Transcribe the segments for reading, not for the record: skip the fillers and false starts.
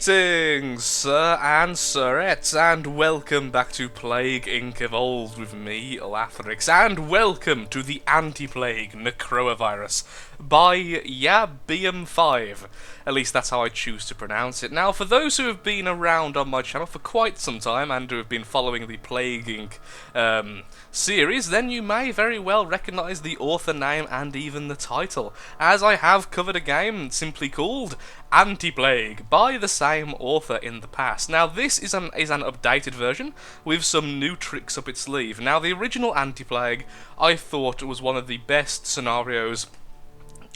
Greetings, Sir and Sirettes, and welcome back to Plague Inc. Evolved with me, Lathrix, and welcome to the anti-plague Necroa virus by Ep123. At least that's how I choose to pronounce it. Now, for those who have been around on my channel for quite some time and who have been following the Plague Inc. Series, then you may very well recognise the author name and even the title, as I have covered a game simply called Anti-Plague by the same author in the past. Now, this is an updated version with some new tricks up its sleeve. Now, the original Anti-Plague I thought was one of the best scenarios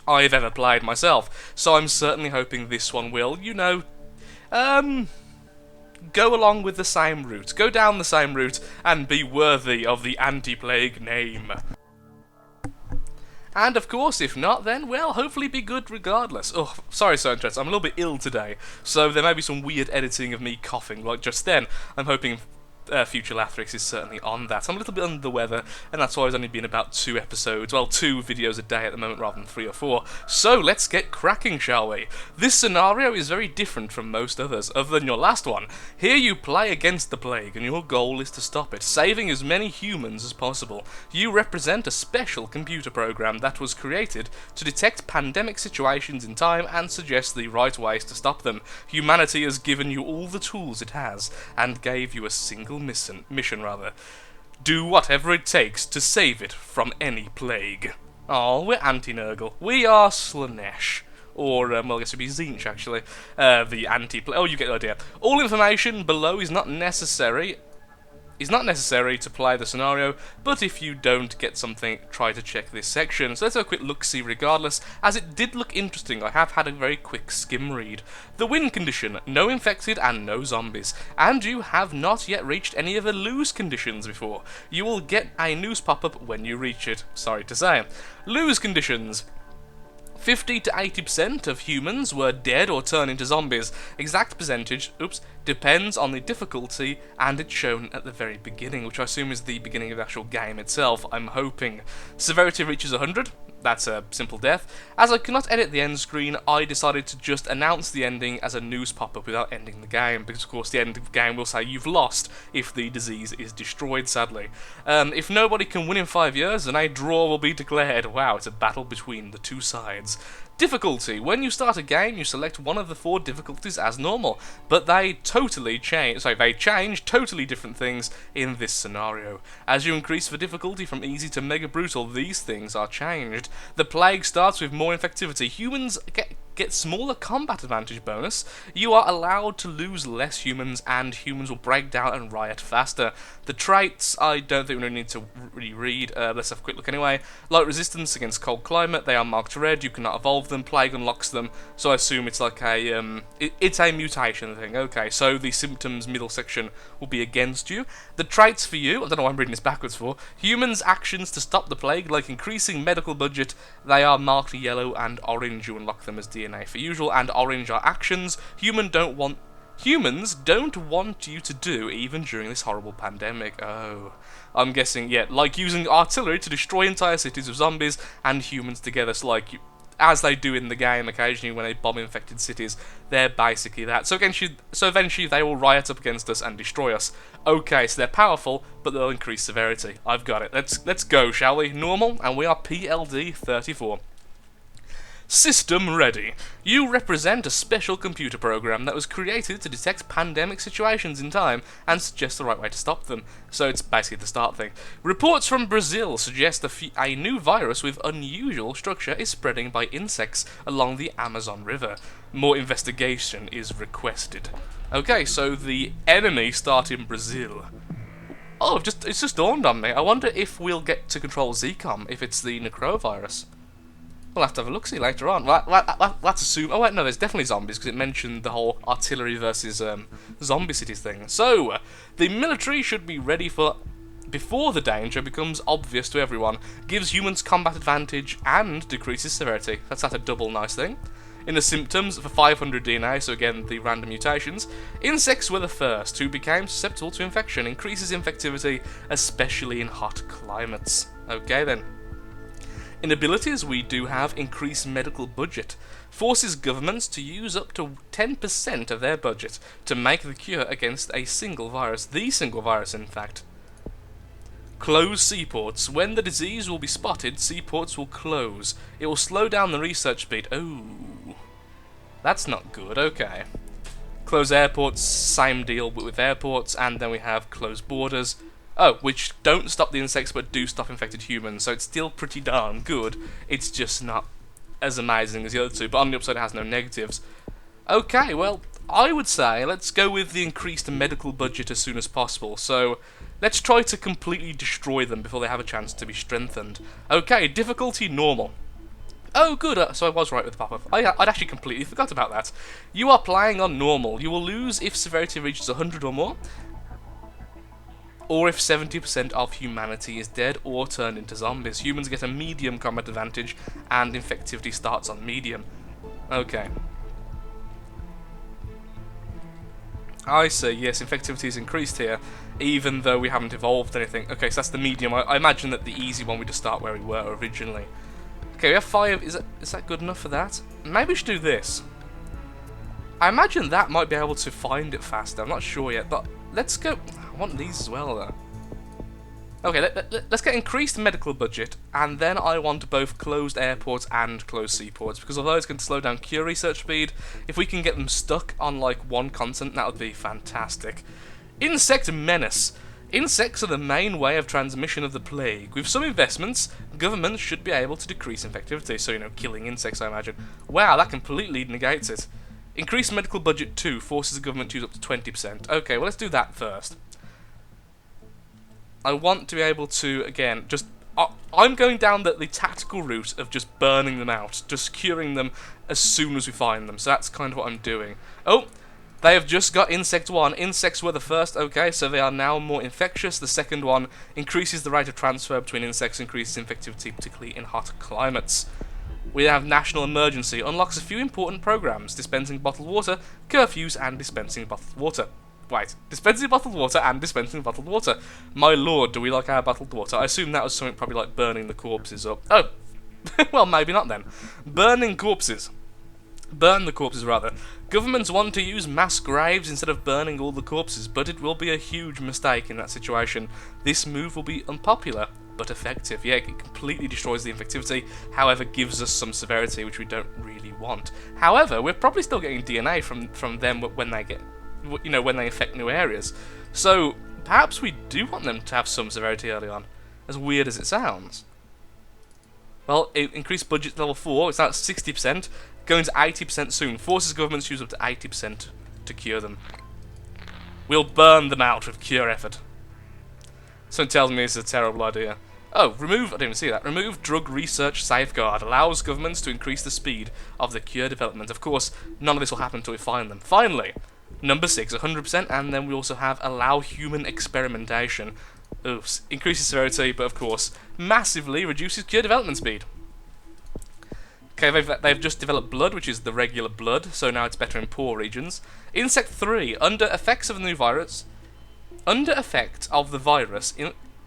I've ever played myself, so I'm certainly hoping this one will, go along with the same route, go down the same route, and be worthy of the anti-plague name. And of course, if not, then, well, hopefully be good regardless. Oh, sorry, Sir Interest, I'm a little bit ill today, so there may be some weird editing of me coughing, like just then. I'm hoping future Lathrix is certainly on that. I'm a little bit under the weather, and that's why I've only been about 2 videos a day at the moment rather than 3 or 4. So let's get cracking, shall we? This scenario is very different from most others, other than your last one. Here you play against the plague, and your goal is to stop it, saving as many humans as possible. You represent a special computer program that was created to detect pandemic situations in time and suggest the right ways to stop them. Humanity has given you all the tools it has, and gave you a single mission. Do whatever it takes to save it from any plague. Oh, we're anti-Nurgle. We are Slanesh. Or, well, I guess it'd be Zinch, actually. The anti-plague. Oh, you get the idea. All information below is not necessary. It's not necessary to play the scenario, but if you don't get something, try to check this section. So let's have a quick look-see regardless, as it did look interesting. I have had a very quick skim read. The win condition, no infected and no zombies, and you have not yet reached any of the lose conditions before. You will get a news pop-up when you reach it, sorry to say. Lose conditions. 50 to 80% of humans were dead or turned into zombies. Exact percentage, depends on the difficulty, and it's shown at the very beginning, which I assume is the beginning of the actual game itself, I'm hoping. Severity reaches 100. That's a simple death. As I cannot edit the end screen, I decided to just announce the ending as a news pop-up without ending the game, because of course the end of the game will say you've lost if the disease is destroyed, sadly. If nobody can win in 5 years, then a draw will be declared. Wow, it's a battle between the two sides. Difficulty. When you start a game, you select one of the 4 difficulties as normal, but they change totally different things in this scenario. As you increase the difficulty from easy to mega brutal, these things are changed. The plague starts with more infectivity. Humans get smaller combat advantage bonus. You are allowed to lose less humans, and humans will break down and riot faster. The traits, I don't think we need to reread. Let's have a quick look anyway. Light resistance against cold climate, they are marked red. You cannot evolve them. Plague unlocks them, so I assume it's like a it's a mutation thing. Okay, so the symptoms middle section will be against you. The traits for you, I don't know why I'm reading this backwards for. Humans' actions to stop the plague, like increasing medical budget, they are marked yellow and orange. You unlock them as DNA for usual, and orange are actions humans don't want you to do even during this horrible pandemic. Oh, I'm guessing, yeah, like using artillery to destroy entire cities of zombies and humans together, so like as they do in the game occasionally when they bomb infected cities, they're basically that. So eventually they will riot up against us and destroy us. Okay, so they're powerful, but they'll increase severity. I've got it. Let's go, shall we? Normal, and we are PLD 34. System ready. You represent a special computer program that was created to detect pandemic situations in time and suggest the right way to stop them. So it's basically the start thing. Reports from Brazil suggest a new virus with unusual structure is spreading by insects along the Amazon River. More investigation is requested. Okay, so the enemy start in Brazil. Oh, it's just dawned on me. I wonder if we'll get to control Zcom if it's the Necroa virus. We'll have to have a look-see later on. Let's assume... Oh, wait, no, there's definitely zombies, because it mentioned the whole artillery versus zombie cities thing. So, the military should be ready for... before the danger becomes obvious to everyone, gives humans combat advantage, and decreases severity. That's a double nice thing. In the symptoms, for 500 DNA, so again, the random mutations, insects were the first who became susceptible to infection, increases infectivity, especially in hot climates. Okay, then. In abilities, we do have increased medical budget. forces governments to use up to 10% of their budget to make the cure against a single virus. The single virus, in fact. Close seaports. When the disease will be spotted, seaports will close. It will slow down the research speed. Oh, that's not good. Okay. Close airports, same deal but with airports, and then we have closed borders. Oh, which don't stop the insects but do stop infected humans, so it's still pretty darn good. It's just not as amazing as the other two, but on the upside it has no negatives. Okay, well, I would say let's go with the increased medical budget as soon as possible, so let's try to completely destroy them before they have a chance to be strengthened. Okay, difficulty normal. Oh, good, so I was right with the pop-up. I'd actually completely forgot about that. You are playing on normal. You will lose if severity reaches 100 or more, or if 70% of humanity is dead or turned into zombies. Humans get a medium combat advantage, and infectivity starts on medium. Okay. I see, yes, infectivity is increased here, even though we haven't evolved anything. Okay, so that's the medium. I imagine that the easy one we just start where we were originally. Okay, we have 5. Is that good enough for that? Maybe we should do this. I imagine that might be able to find it faster. I'm not sure yet, but let's go. I want these as well, though. Okay, let's get increased medical budget, and then I want both closed airports and closed seaports, because although it's going to slow down cure research speed, if we can get them stuck on, like, one continent, that would be fantastic. Insect menace. Insects are the main way of transmission of the plague. With some investments, governments should be able to decrease infectivity, so, you know, killing insects, I imagine. Wow, that completely negates it. Increased medical budget 2 forces the government to use up to 20%. Okay, well, let's do that first. I want to be able to, again, just... I'm going down the tactical route of just burning them out, just curing them as soon as we find them, so that's kind of what I'm doing. Oh! They have just got Insect 1. Insects were the first, okay, so they are now more infectious. The second one increases the rate of transfer between insects, increases infectivity, particularly in hot climates. We have National Emergency. Unlocks a few important programs. Dispensing bottled water, curfews, and dispensing bottled water. Wait, dispensing bottled water and dispensing bottled water. My lord, do we like our bottled water? I assume that was something probably like burning the corpses up. Oh, well, maybe not then. Burning corpses. Burn the corpses, rather. Governments want to use mass graves instead of burning all the corpses, but it will be a huge mistake in that situation. This move will be unpopular, but effective. Yeah, it completely destroys the infectivity, however gives us some severity, which we don't really want. However, we're probably still getting DNA from them when they get, you know, when they affect new areas. So, perhaps we do want them to have some severity early on, as weird as it sounds. Well, increased budget to level 4, it's now at 60%, going to 80% soon. Forces governments use up to 80% to cure them. We'll burn them out with cure effort. Something tells me it's a terrible idea. Oh, remove, I didn't even see that. Remove drug research safeguard. Allows governments to increase the speed of the cure development. Of course, none of this will happen until we find them. Finally, number 6, 100%, and then we also have allow human experimentation. Oops, increases severity, but of course, massively reduces cure development speed. Okay, they've just developed blood, which is the regular blood, so now it's better in poor regions. Insect 3, under effects of the new virus. Under effect of the virus,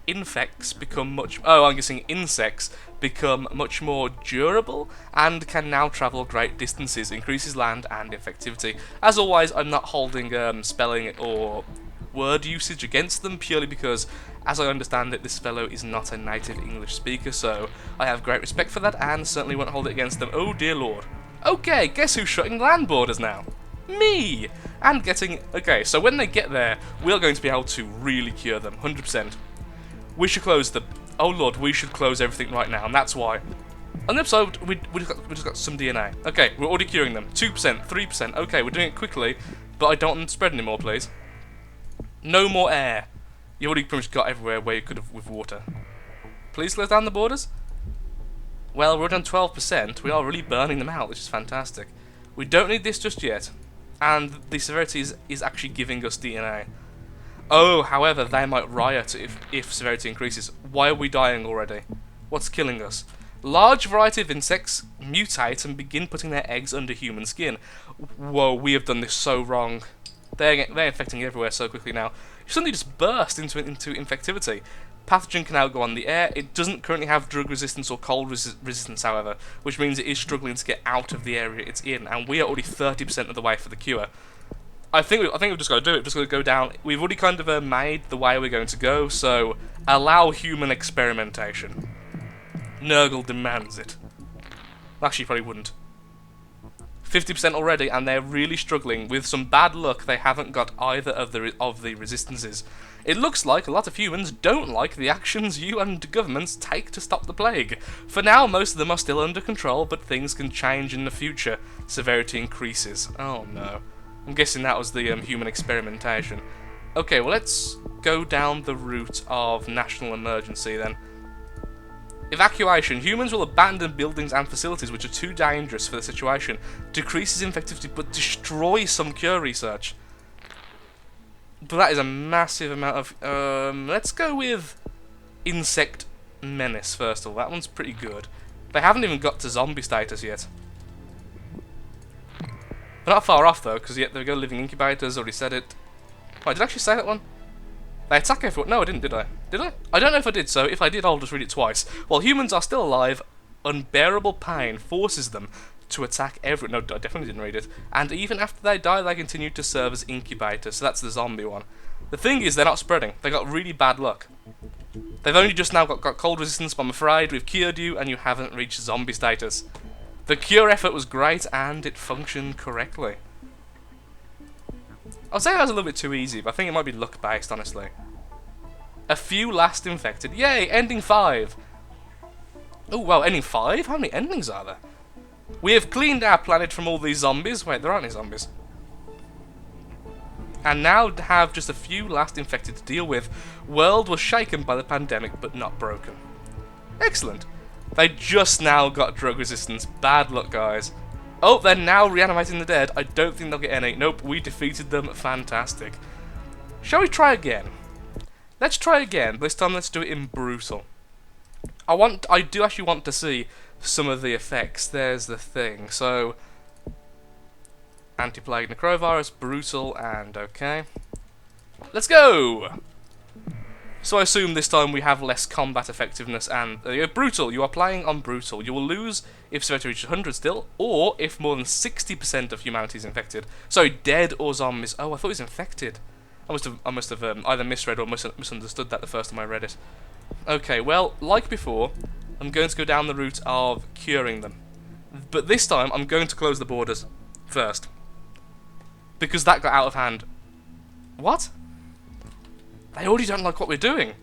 infects become much... Oh, I'm guessing insects become much more durable and can now travel great distances, increases land and infectivity. As always, I'm not holding spelling or word usage against them, purely because, as I understand it, this fellow is not a native English speaker, so I have great respect for that and certainly won't hold it against them. Oh dear lord. Okay, guess who's shutting land borders now? Me! And getting... Okay, so when they get there, we're going to be able to really cure them, 100%. We should close the... Oh lord, we should close everything right now, and that's why. On the episode, we just got some DNA. Okay, we're already curing them. 2%, 3%. Okay, we're doing it quickly, but I don't want them to spread anymore, please. No more air. You already pretty much got everywhere where you could have with water. Please close down the borders? Well, we're down 12%. We are really burning them out, which is fantastic. We don't need this just yet. And the severity is actually giving us DNA. Oh, however, they might riot if severity increases. Why are we dying already? What's killing us? Large variety of insects mutate and begin putting their eggs under human skin. Whoa, we have done this so wrong. They're infecting everywhere so quickly now. You suddenly just burst into infectivity. Pathogen can now go on the air. It doesn't currently have drug resistance or cold resistance, however, which means it is struggling to get out of the area it's in, and we are already 30% of the way for the cure. I think we've just got to do it. We've just got to go down. We've already kind of made the way we're going to go, so allow human experimentation. Nurgle demands it. Actually, probably wouldn't. 50% already, and they're really struggling. With some bad luck, they haven't got either of the resistances. It looks like a lot of humans don't like the actions you and governments take to stop the plague. For now, most of them are still under control, but things can change in the future. Severity increases. Oh no. I'm guessing that was the human experimentation. Okay, well let's go down the route of national emergency then. Evacuation. Humans will abandon buildings and facilities which are too dangerous for the situation. Decreases infectivity but destroy some cure research. But that is a massive amount of... let's go with Insect Menace first of all. That one's pretty good. They haven't even got to zombie status yet. They're not far off though, because yet they go living incubators, already said it. Wait, did I actually say that one? They attack everyone. No, I didn't, did I? Did I? I don't know if I did, so if I did, I'll just read it twice. While humans are still alive, unbearable pain forces them to attack everyone. No, I definitely didn't read it. And even after they die, they continue to serve as incubators, so that's the zombie one. The thing is, they're not spreading. They got really bad luck. They've only just now got cold resistance, but I'm afraid we've cured you, and you haven't reached zombie status. The cure effort was great, and it functioned correctly. I'll say that was a little bit too easy, but I think it might be luck-based, honestly. A few last infected. Yay, ending 5. Oh, wow, ending 5? How many endings are there? We have cleaned our planet from all these zombies. Wait, there aren't any zombies. And now have just a few last infected to deal with. World was shaken by the pandemic, but not broken. Excellent. They just now got drug resistance. Bad luck, guys. Oh, they're now reanimating the dead. I don't think they'll get any. Nope, we defeated them. Fantastic. Shall we try again? Let's try again. This time let's do it in brutal. I do actually want to see some of the effects. There's the thing. So, anti-plague necrovirus, brutal, and okay. Let's go! So I assume this time we have less combat effectiveness and... brutal, you are playing on brutal. You will lose if severity reaches 100 still, or if more than 60% of humanity is infected. Sorry, dead or zombies. Oh, I thought it was infected. I must have either misread or misunderstood that the first time I read it. Okay, well, like before, I'm going to go down the route of curing them. But this time, I'm going to close the borders first. Because that got out of hand. What? They already don't like what we're doing.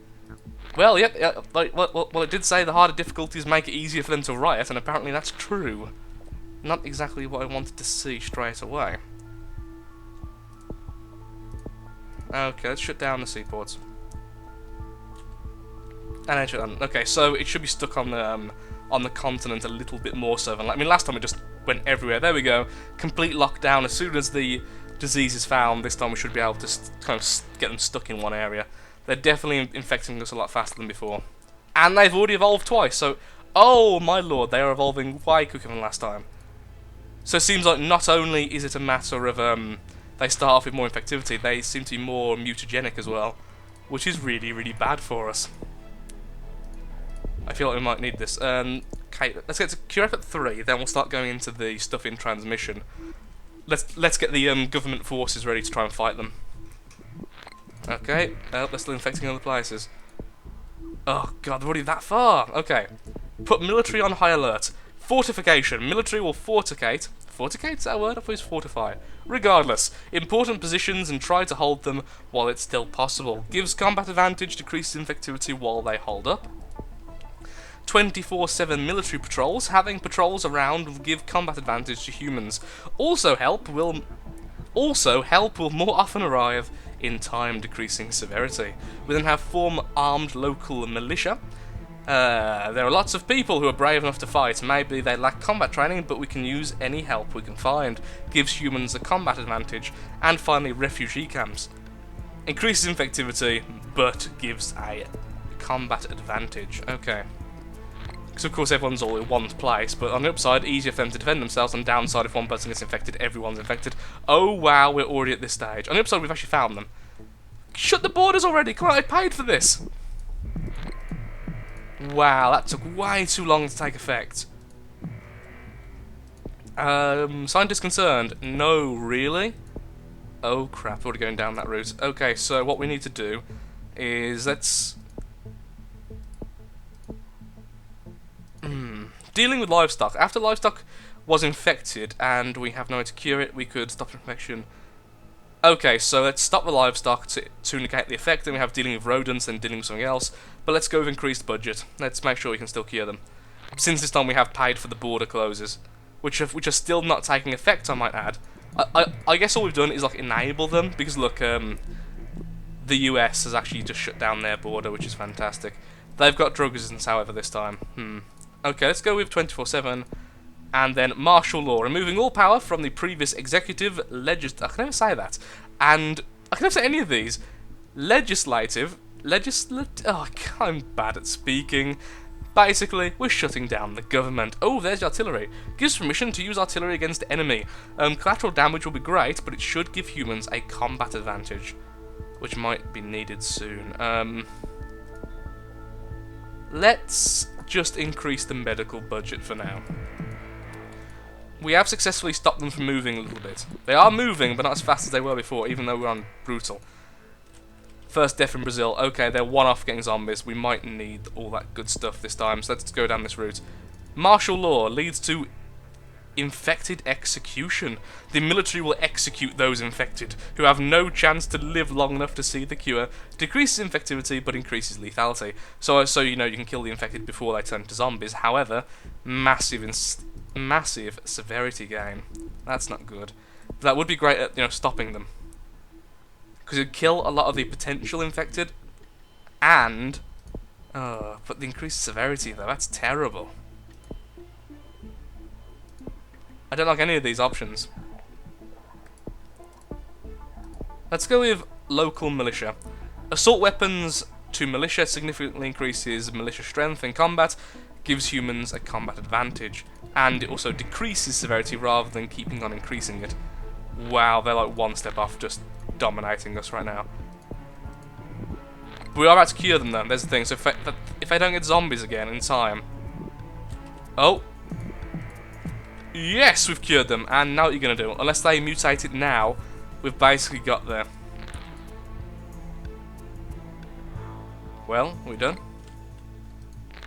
Well, yep, well, it did say the harder difficulties make it easier for them to riot, and apparently that's true. Not exactly what I wanted to see straight away. Okay, let's shut down the seaports. And then shut down. Okay, so it should be stuck on the continent a little bit more so than... I mean, last time it just went everywhere. There we go. Complete lockdown. As soon as the disease is found, this time we should be able to kind of get them stuck in one area. They're definitely infecting us a lot faster than before. And they've already evolved twice, so... Oh, my lord, they are evolving way quicker than last time. So it seems like not only is it a matter of... they start off with more infectivity, they seem to be more mutagenic as well. Which is really, really bad for us. I feel like we might need this. Okay, let's get to cure effort 3, then we'll start going into the stuff in transmission. Let's get the government forces ready to try and fight them. Okay, they're still infecting other places. Oh god, they're already that far. Okay, put military on high alert. Fortification. Military will forticate. Forticate? Is that a word? I thought it was fortify. Regardless, important positions and try to hold them while it's still possible. Gives combat advantage, decreases infectivity while they hold up. 24/7 military patrols. Having patrols around will give combat advantage to humans. Also help will more often arrive in time, decreasing severity. We then have form armed local militia. There are lots of people who are brave enough to fight. Maybe they lack combat training, but we can use any help we can find. Gives humans a combat advantage. And finally, refugee camps. Increases infectivity, but gives a combat advantage. Okay. Because of course everyone's all in one place, but on the upside, easier for them to defend themselves. On the downside, if one person gets infected, everyone's infected. Oh wow, we're already at this stage. On the upside, we've actually found them. Shut the borders already! Come on, I paid for this! Wow, that took way too long to take effect. Scientist concerned? No, really? Oh crap, we're already going down that route. Okay, so what we need to do is let's... Dealing with livestock. After livestock was infected and we have no way to cure it, we could stop infection. Okay, so let's stop the livestock to negate the effect, then we have dealing with rodents and dealing with something else, but let's go with increased budget. Let's make sure we can still cure them. Since this time we have paid for the border closes, which are still not taking effect, I might add. I guess all we've done is like enable them, because look, the US has actually just shut down their border, which is fantastic. They've got drug resistance, however, this time. Okay, let's go with 24/7. And then martial law, removing all power from the previous executive, I can never say that. And I can never say any of these. Oh, I'm bad at speaking. Basically, we're shutting down the government. Oh, there's the artillery. Gives permission to use artillery against enemy. Collateral damage will be great, but it should give humans a combat advantage, which might be needed soon. Let's just increase the medical budget for now. We have successfully stopped them from moving a little bit. They are moving, but not as fast as they were before, even though we're on brutal. First death in Brazil. Okay, they're one off getting zombies. We might need all that good stuff this time, so let's go down this route. Martial law leads to infected execution. The military will execute those infected, who have no chance to live long enough to see the cure. Decreases infectivity, but increases lethality. So you know you can kill the infected before they turn into zombies. However, massive severity gain. That's not good. That would be great at stopping them, because it'd kill a lot of the potential infected, and but the increased severity though, that's terrible. I don't like any of these options. Let's go with local militia. Assault weapons to militia significantly increases militia strength in combat, gives humans a combat advantage, and it also decreases severity rather than keeping on increasing it. Wow, they're like one step off just dominating us right now. We are about to cure them though, there's the thing, so if I don't get zombies again in time... Oh! Yes, we've cured them, and now what you're going to do, unless they mutate it now, we've basically got there. Well, we're done.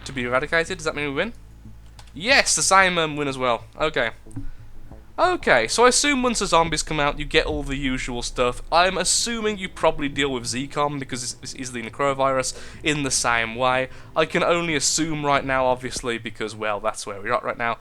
To be eradicated, does that mean we win? Yes, the same win as well. Okay. Okay, so I assume once the zombies come out, you get all the usual stuff. I'm assuming you probably deal with Zcom, because this is the Necroa virus, in the same way. I can only assume right now, obviously, because, well, that's where we're at right now.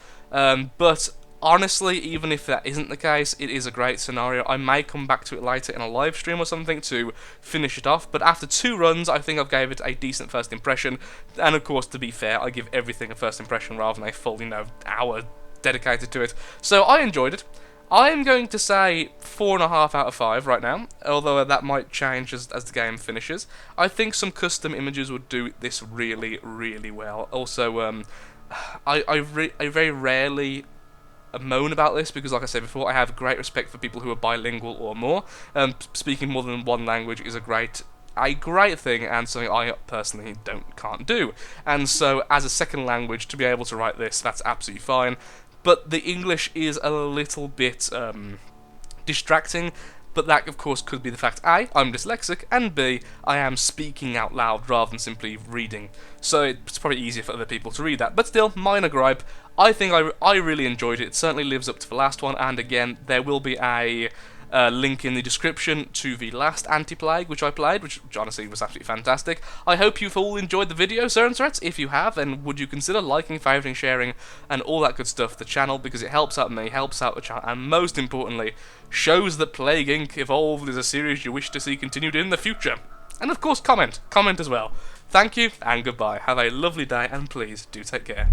But honestly, even if that isn't the case, it is a great scenario. I may come back to it later in a live stream or something to finish it off, but after 2 runs, I think I've gave it a decent first impression. And of course, to be fair, I give everything a first impression rather than a full, hour dedicated to it. So I enjoyed it. I'm going to say 4.5 out of 5 right now, although that might change as the game finishes. I think some custom images would do this really, really well. Also, I very rarely moan about this because, like I said before, I have great respect for people who are bilingual or more. Speaking more than one language is a great thing, and something I personally can't do. And so, as a second language, to be able to write this, that's absolutely fine. But the English is a little bit distracting, but that of course could be the fact A, I'm dyslexic, and B, I am speaking out loud rather than simply reading. So it's probably easier for other people to read that. But still, minor gripe. I think I really enjoyed it. It certainly lives up to the last one, and again, there will be a link in the description to the last Anti-Plague which I played, which honestly was absolutely fantastic. I hope you've all enjoyed the video, sir and threats. If you have, then would you consider liking, favouring, sharing, and all that good stuff the channel, because it helps out me, helps out the channel, and most importantly, shows that Plague Inc. Evolved is a series you wish to see continued in the future. And of course, comment as well. Thank you, and goodbye. Have a lovely day, and please do take care.